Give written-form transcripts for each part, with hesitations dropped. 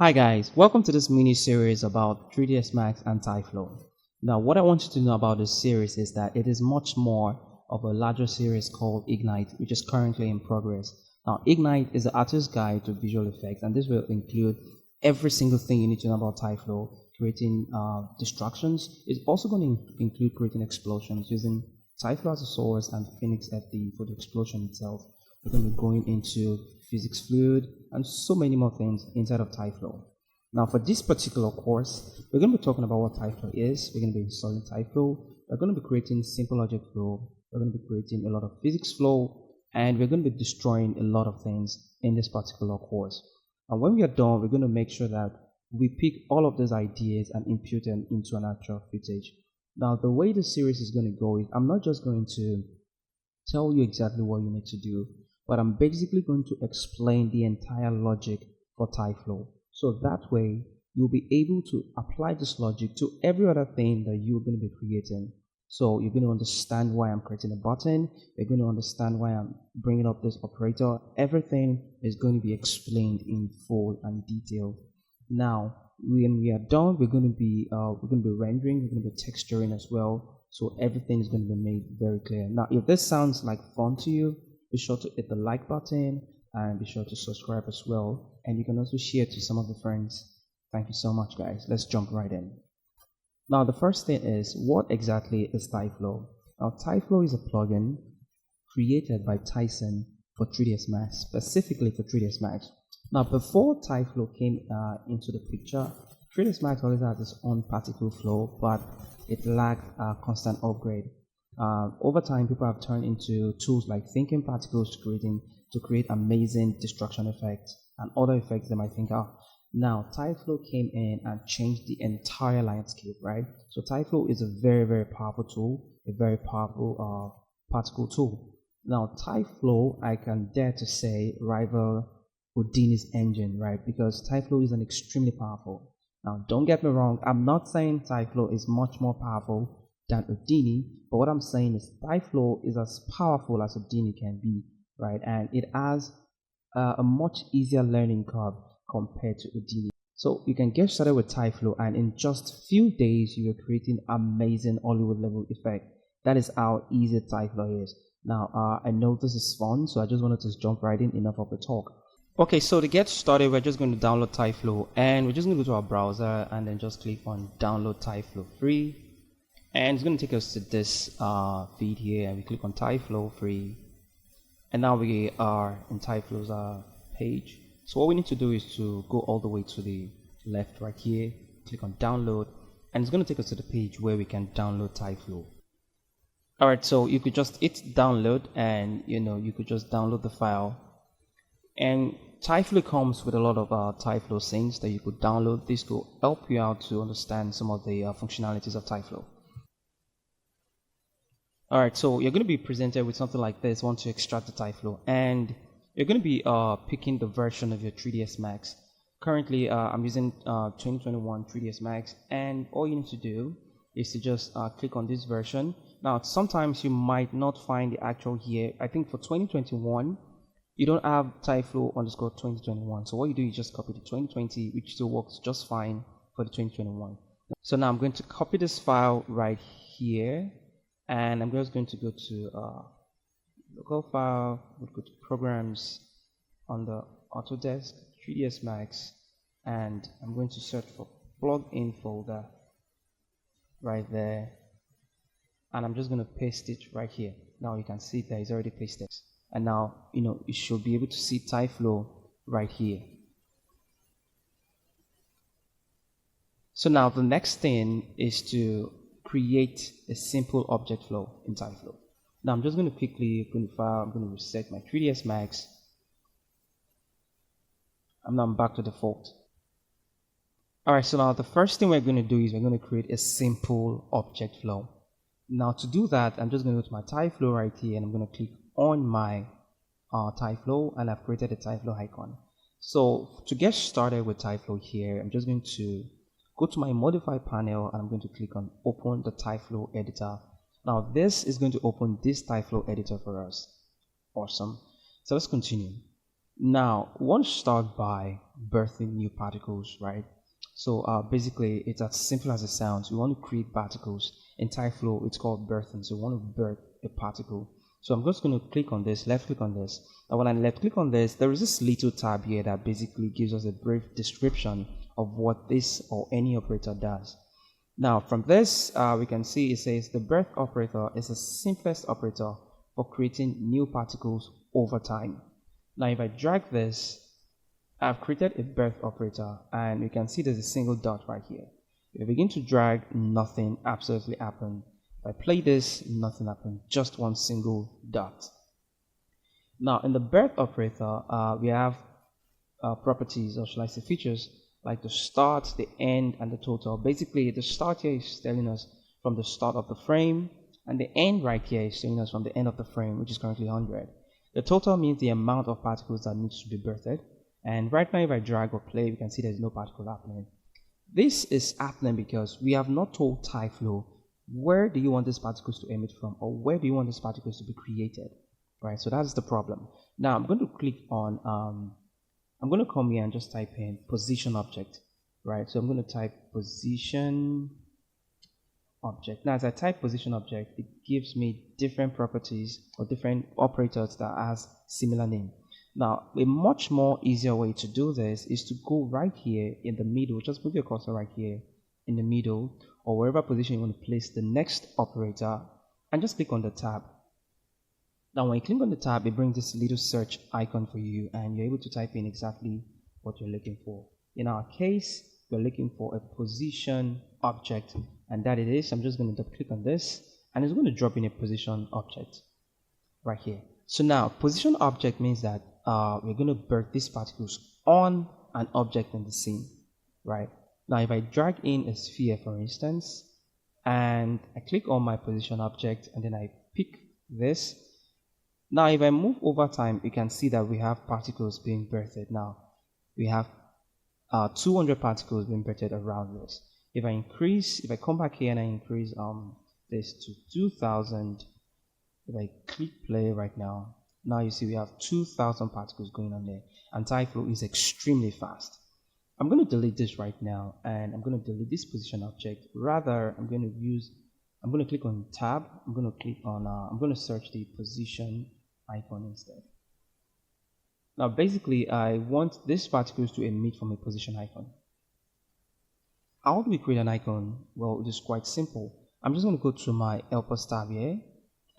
Hi guys, welcome to this mini series about 3ds Max and Tyflow. Now what I want you to know about this series is that it is much more of a larger series called Ignite, which is currently in progress. Now Ignite is the artist's guide to visual effects, and this will include every single thing you need to know about Tyflow, creating destructions. It's also going to include creating explosions using Tyflow as a source and PhysX FD for the explosion itself. We're going to be going into physics fluid and so many more things inside of Tyflow. Now for this particular course, we're going to be talking about what Tyflow is. We're going to be installing Tyflow. We're going to be creating simple object flow. We're going to be creating a lot of physics flow, and we're going to be destroying a lot of things in this particular course. And when we are done, we're going to make sure that we pick all of these ideas and impute them into an actual footage. Now the way the series is going to go is I'm not just going to tell you exactly what you need to do, but I'm basically going to explain the entire logic for Tyflow. So that way, you'll be able to apply this logic to every other thing that you're going to be creating. So you're going to understand why I'm creating a button. You're going to understand why I'm bringing up this operator. Everything is going to be explained in full and detail. Now, when we are done, we're going to be rendering. We're going to be texturing as well. So everything is going to be made very clear. Now, if this sounds like fun to you, be sure to hit the like button and be sure to subscribe as well. And you can also share to some of the friends. Thank you so much, guys. Let's jump right in. Now, the first thing is, what exactly is Tyflow? Now, Tyflow is a plugin created by Tyson for 3ds Max, specifically for 3ds Max. Now, before Tyflow came into the picture, 3ds Max always had its own particle flow, but it lacked a constant upgrade. Over time, people have turned into tools like thinking particles to create amazing destruction effects and other effects they might think of. Now, Tyflow came in and changed the entire landscape, right? So Tyflow is a very, very powerful tool, a very powerful particle tool. Now, Tyflow, I can dare to say, rival Houdini's engine, right? Because Tyflow is an extremely powerful. Now, don't get me wrong, I'm not saying Tyflow is much more powerful than Houdini, but what I'm saying is Tyflow is as powerful as Houdini can be, right? And it has a much easier learning curve compared to Houdini. So you can get started with Tyflow, and in just few days you are creating amazing Hollywood level effect. That is how easy Tyflow is. Now I know this is fun, so I just wanted to jump right in. Enough of the talk. Okay, so to get started, we're just going to download Tyflow, and we're just going to go to our browser and then just click on download Tyflow free. And it's going to take us to this feed here, and we click on Tyflow free, and now we are in Tyflow's page. So what we need to do is to go all the way to the left right here, click on download, and it's going to take us to the page where we can download Tyflow. Alright, so you could just hit download, and you could just download the file. And Tyflow comes with a lot of Tyflow things that you could download. This will help you out to understand some of the functionalities of Tyflow. Alright, so you're going to be presented with something like this once you extract the Tyflow, and you're going to be picking the version of your 3ds Max. Currently, I'm using 2021 3ds Max, and all you need to do is to just click on this version. Now, sometimes you might not find the actual here. I think for 2021, you don't have Tyflow underscore 2021. So what you do is just copy the 2020, which still works just fine for the 2021. So now I'm going to copy this file right here. And I'm just going to go to local file, we'll go to programs on the Autodesk 3ds Max, and I'm going to search for plugin folder right there, and I'm just going to paste it right here. Now you can see that it's already pasted, and now you should be able to see Tyflow right here. So now the next thing is to create a simple object flow in Tyflow. Now I'm just going to quickly go to file, I'm going to reset my 3ds Max, and now I'm back to default. Alright, so now the first thing we're going to do is we're going to create a simple object flow. Now to do that, I'm just going to go to my Tyflow right here, and I'm going to click on my Tyflow, and I've created a Tyflow icon. So to get started with Tyflow here, I'm just going to go to my modify panel, and I'm going to click on open the Tyflow editor. Now this is going to open this Tyflow editor for us. Awesome. So let's continue. Now, we want to start by birthing new particles, right? So basically, it's as simple as it sounds. We want to create particles. In Tyflow, it's called birthing. So we want to birth a particle. So I'm just going to click on this, left click on this. Now when I left click on this, there is this little tab here that basically gives us a brief description of what this or any operator does. Now from this, we can see it says the birth operator is the simplest operator for creating new particles over time. Now if I drag this, I've created a birth operator, and you can see there's a single dot right here. If I begin to drag, nothing absolutely happened. If I play this, nothing happened, just one single dot. Now in the birth operator, we have properties, or shall I say features, like the start, the end, and the total. Basically, the start here is telling us from the start of the frame, and the end right here is telling us from the end of the frame, which is currently 100. The total means the amount of particles that needs to be birthed. And right now, if I drag or play, we can see there's no particle happening. This is happening because we have not told Tyflow where do you want these particles to emit from, or where do you want these particles to be created, right? So that's the problem. Now I'm going to click on, I'm going to come here and just type in position object, right? So I'm going to type position object. Now as I type position object, it gives me different properties or different operators that has similar name. Now a much more easier way to do this is to go right here in the middle. Just put your cursor right here in the middle, or wherever position you want to place the next operator, and just click on the tab. Now when you click on the tab, it brings this little search icon for you, and you're able to type in exactly what you're looking for. In our case, we're looking for a position object, and that it is. I'm just going to double click on this, and it's going to drop in a position object right here. So now position object means that we're going to birth these particles on an object in the scene, right? Now if I drag in a sphere, for instance, and I click on my position object, and then I pick this. Now if I move over time, you can see that we have particles being birthed. Now we have 200 particles being birthed around this. If I come back here and I increase this to 2000, if I click play right now, now you see we have 2000 particles going on there, and Tyflow is extremely fast. I'm going to delete this right now, and I'm going to delete this position object. Rather, I'm going to click on tab. I'm going to search the position icon instead. Now basically, I want these particles to emit from a position icon. How do we create an icon? Well, it is quite simple. I'm just going to go to my helpers tab here,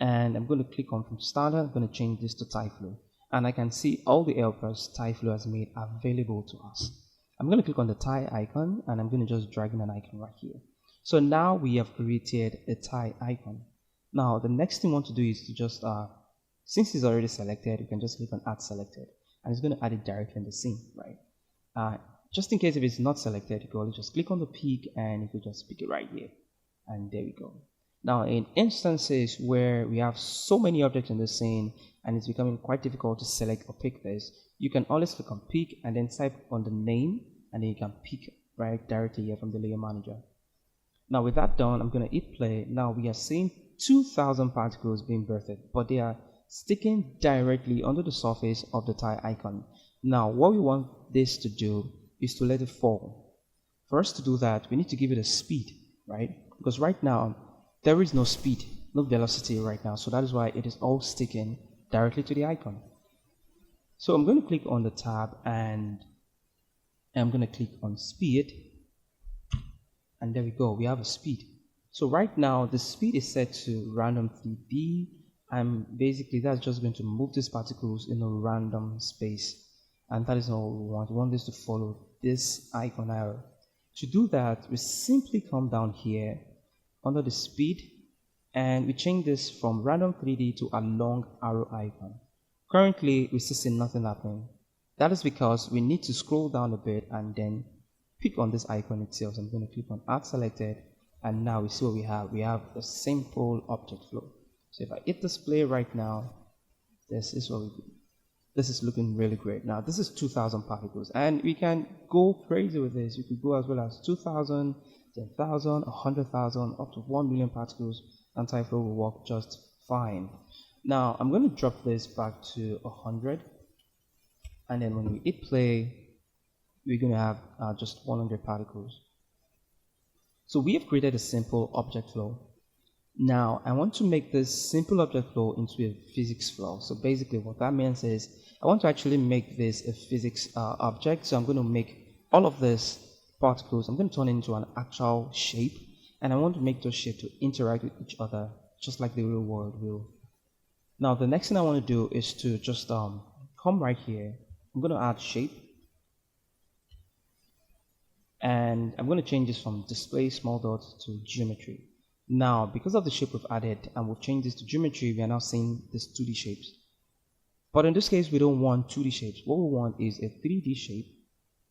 and I'm going to click on from standard. I'm going to change this to Tyflow, and I can see all the helpers Tyflow has made available to us. I'm going to click on the tie icon, and I'm going to just drag in an icon right here. So now we have created a tie icon. Now the next thing we want to do is to just, since it's already selected, you can just click on add selected, and it's going to add it directly in the scene, right? Just in case if it's not selected, you can only just click on the peak, and you can just pick it right here, and there we go. Now in instances where we have so many objects in the scene and it's becoming quite difficult to select or pick this, you can always click on pick and then type on the name, and then you can pick right directly here from the layer manager. Now with that done, I'm going to hit play. Now we are seeing 2000 particles being birthed, but they are sticking directly under the surface of the tie icon. Now what we want this to do is to let it fall. For us to do that, we need to give it a speed, right? Because right now there is no speed, no velocity right now, so that is why it is all sticking directly to the icon. So I'm going to click on the tab, and I'm going to click on speed, and there we go, we have a speed. So right now the speed is set to random 3D, and basically that's just going to move these particles in a random space, and that is all we want. We want this to follow this icon arrow. To do that, we simply come down here under the speed, and we change this from random 3D to a long arrow icon. Currently we still see nothing happening. That is because we need to scroll down a bit and then pick on this icon itself. So I'm going to click on add selected, and now we see what we have. We have a simple object flow. So if I hit display right now, this is what we do. This is looking really great. Now this is 2000 particles, and we can go crazy with this. You could go as well as 2000, 10,000, 100,000, up to 1 million particles, and Tyflow will work just fine. Now I'm going to drop this back to 100, and then when we hit play, we're going to have just 100 particles. So we have created a simple object flow. Now I want to make this simple object flow into a physics flow. So basically what that means is I want to actually make this a physics object. So I'm going to make all of this particles, I'm going to turn it into an actual shape, and I want to make those shapes to interact with each other just like the real world will. Now the next thing I want to do is to just come right here. I'm going to add shape, and I'm going to change this from display small dots to geometry. Now because of the shape we've added and we've changed this to geometry, we are now seeing these 2D shapes. But in this case we don't want 2D shapes. What we want is a 3D shape,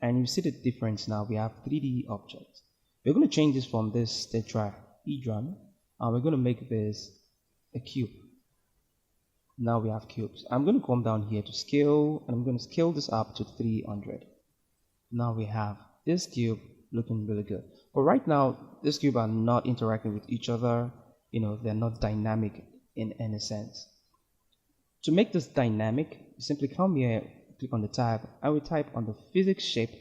and you see the difference now. We have 3D objects. We're going to change this from this tetrahedron, and we're going to make this a cube. Now we have cubes. I'm going to come down here to scale, and I'm going to scale this up to 300. Now we have this cube looking really good. But right now, this cube are not interacting with each other. They're not dynamic in any sense. To make this dynamic, you simply come here, click on the tab, and we type on the physics shape.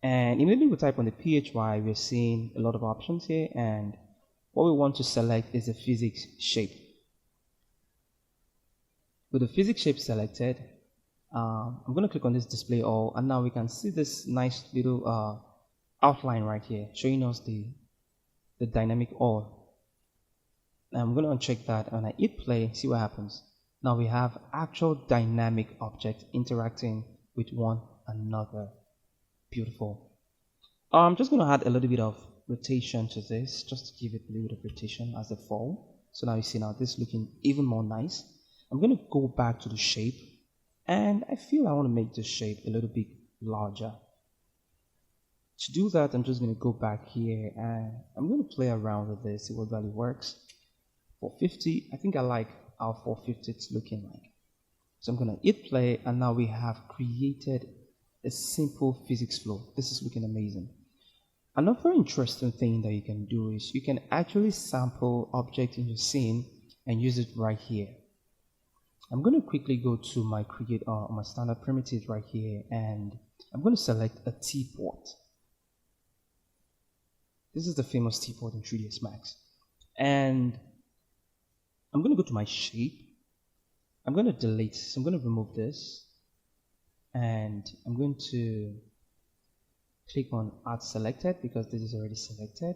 And immediately we type on the PHY, we're seeing a lot of options here. And what we want to select is a physics shape. With the physics shape selected, I'm going to click on this display all, and now we can see this nice little outline right here showing us the dynamic all. Now I'm going to uncheck that, and I hit play, see what happens. Now we have actual dynamic objects interacting with one another. Beautiful. I'm just going to add a little bit of rotation to this, just to give it a little bit of rotation as a fall. So now you see now this looking even more nice. I'm going to go back to the shape, and I feel I want to make this shape a little bit larger. To do that, I'm just going to go back here, and I'm going to play around with this, see what value works. 450, I think I like how 450 it's looking like. So I'm going to hit play, and now we have created a simple physics flow. This is looking amazing. Another interesting thing that you can do is you can actually sample object in your scene and use it right here. I'm going to quickly go to my my standard primitives right here, and I'm going to select a teapot. This is the famous teapot in 3ds Max. And I'm going to go to my shape. I'm going to delete, so I'm going to remove this. And I'm going to click on Add Selected because this is already selected.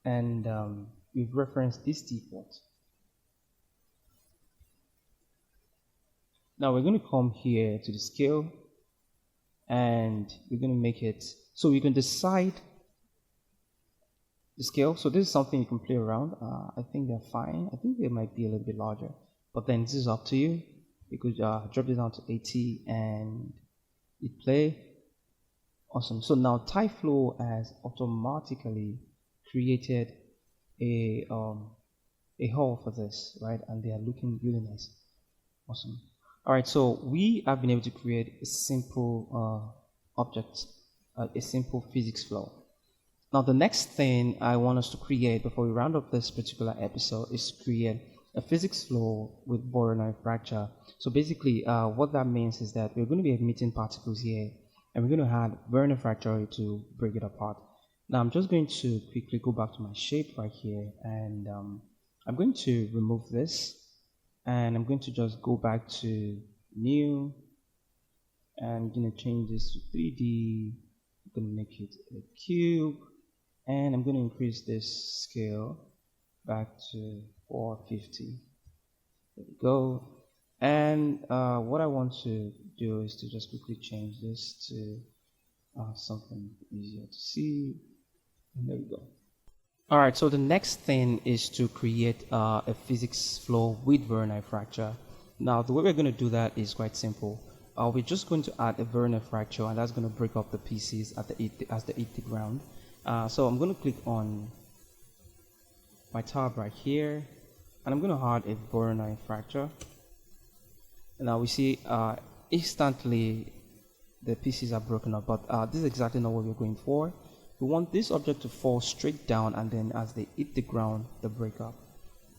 And we've referenced this teapot. Now we're going to come here to the scale, and we're going to make it so you can decide the scale. So this is something you can play around. I think they're fine. I think they might be a little bit larger, but then this is up to you. You could drop it down to 80 and hit play. Awesome. So now Tyflow has automatically created a hole for this, right? And they are looking really nice. Awesome. All right, so we have been able to create a simple object, a simple physics flow. Now the next thing I want us to create before we round up this particular episode is to create a physics flow with Voronoi fracture. So basically what that means is that we're going to be emitting particles here, and we're going to add Voronoi fracture to break it apart. Now I'm just going to quickly go back to my shape right here, and I'm going to remove this, and I'm going to just go back to new, and I'm going to change this to 3D. I'm going to make it a cube, and I'm going to increase this scale back to 450. There we go. And what I want to do is to just quickly change this to something easier to see. And there we go. Alright, so the next thing is to create a physics flow with Voronoi fracture. Now the way we're going to do that is quite simple. We're just going to add a Voronoi fracture, and that's going to break up the pieces at as they hit the ground. So I'm going to click on my tab right here, and I'm going to add a Voronoi fracture. And now we see instantly the pieces are broken up, but this is exactly not what we're going for. We want this object to fall straight down, and then as they hit the ground, they break up.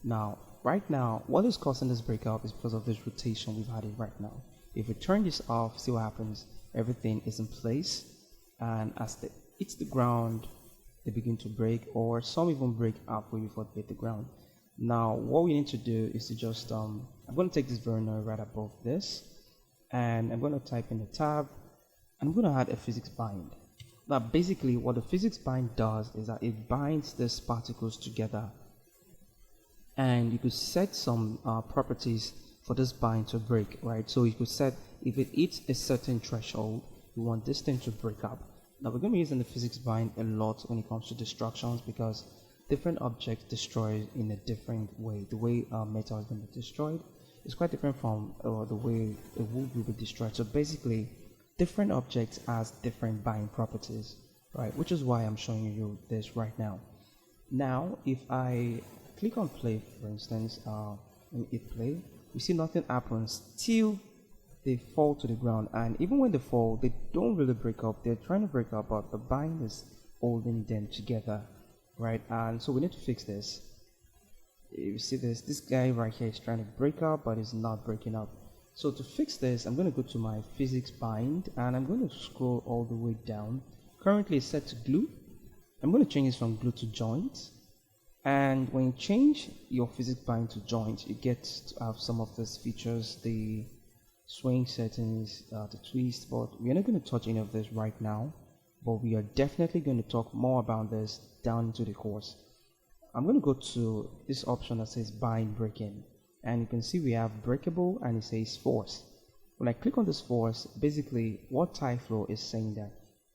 Now, right now, what is causing this breakup is because of this rotation we've had it right now. If we turn this off, see what happens. Everything is in place, and as they hit the ground, they begin to break, or some even break halfway before they hit the ground. Now, what we need to do is to just, I'm going to take this Voronoi right above this, and I'm going to type in the tab, and I'm going to add a physics bind. Now, basically, what the physics bind does is that it binds these particles together, and you could set some properties for this bind to break, right? So you could set, if it hits a certain threshold, you want this thing to break up. Now, we're going to be using the physics bind a lot when it comes to destructions, because different objects destroy in a different way. The way metal is going to be destroyed is quite different from the way a wood will be destroyed. So basically, different objects has different bind properties, right? Which is why I'm showing you this right now. Now, if I click on play, for instance, and hit play, you see nothing happens till they fall to the ground. And even when they fall, they don't really break up. They're trying to break up, but the bind is holding them together, right? And so we need to fix this. You see this guy right here is trying to break up, but it's not breaking up. So to fix this, I'm going to go to my physics bind, and I'm going to scroll all the way down. Currently it's set to glue. I'm going to change this from glue to joint. And when you change your physics bind to joint, you get to have some of these features, the swing settings, the twist, but we're not going to touch any of this right now, but we are definitely going to talk more about this down into the course. I'm going to go to this option that says bind breaking, and you can see we have breakable and it says force. When I click on this force, basically what Tyflow is saying that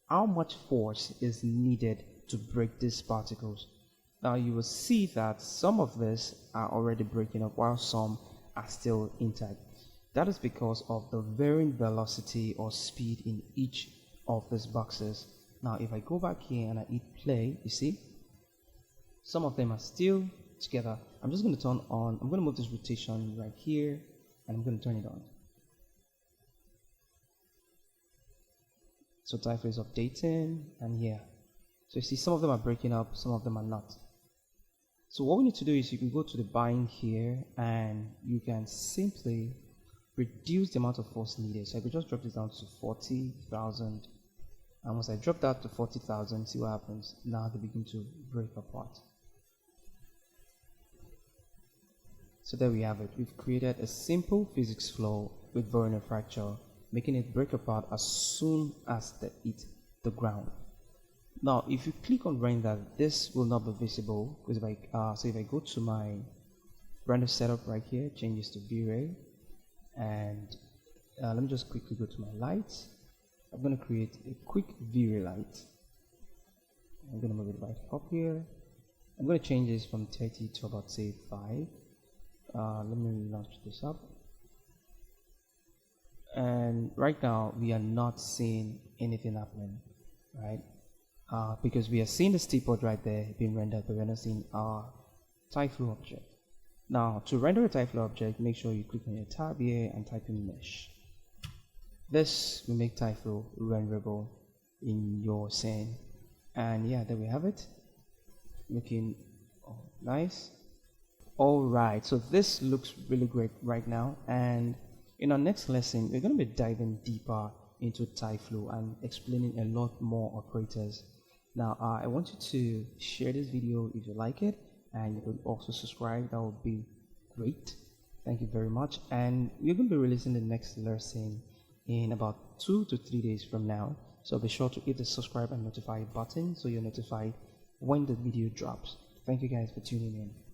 how much force is needed to break these particles. Now you will see that some of this are already breaking up while some are still intact. That is because of the varying velocity or speed in each of these boxes. Now if I go back here and I hit play, you see some of them are still together. I'm just going to turn on, I'm going to move this rotation right here, and I'm going to turn it on. So Tyflow is updating, and yeah, so you see some of them are breaking up, some of them are not. So what we need to do is you can go to the bind here, and you can simply reduce the amount of force needed. So I could just drop this down to 40,000, and once I drop that to 40,000, see what happens. Now they begin to break apart. So there we have it. We've created a simple physics flow with Voronoi fracture, making it break apart as soon as they hit the ground. Now, if you click on render, this will not be visible, because if I go to my render setup right here, change this to V-Ray, and let me just quickly go to my lights. I'm going to create a quick V-Ray light. I'm going to move it right up here. I'm going to change this from 30 to about say 5. Let me launch this up. And right now we are not seeing anything happening, right? Because we are seeing the teapot right there being rendered, but we're not seeing our Tyflow object. Now, to render a Tyflow object, make sure you click on your tab here and type in mesh. This will make Tyflow renderable in your scene. And yeah, there we have it. Looking nice. Alright, so this looks really great right now. And in our next lesson, we're going to be diving deeper into Tyflow and explaining a lot more operators. Now, I want you to share this video if you like it, and you can also subscribe. That would be great. Thank you very much. And we're going to be releasing the next lesson in about 2 to 3 days from now. So be sure to hit the subscribe and notify button so you're notified when the video drops. Thank you guys for tuning in.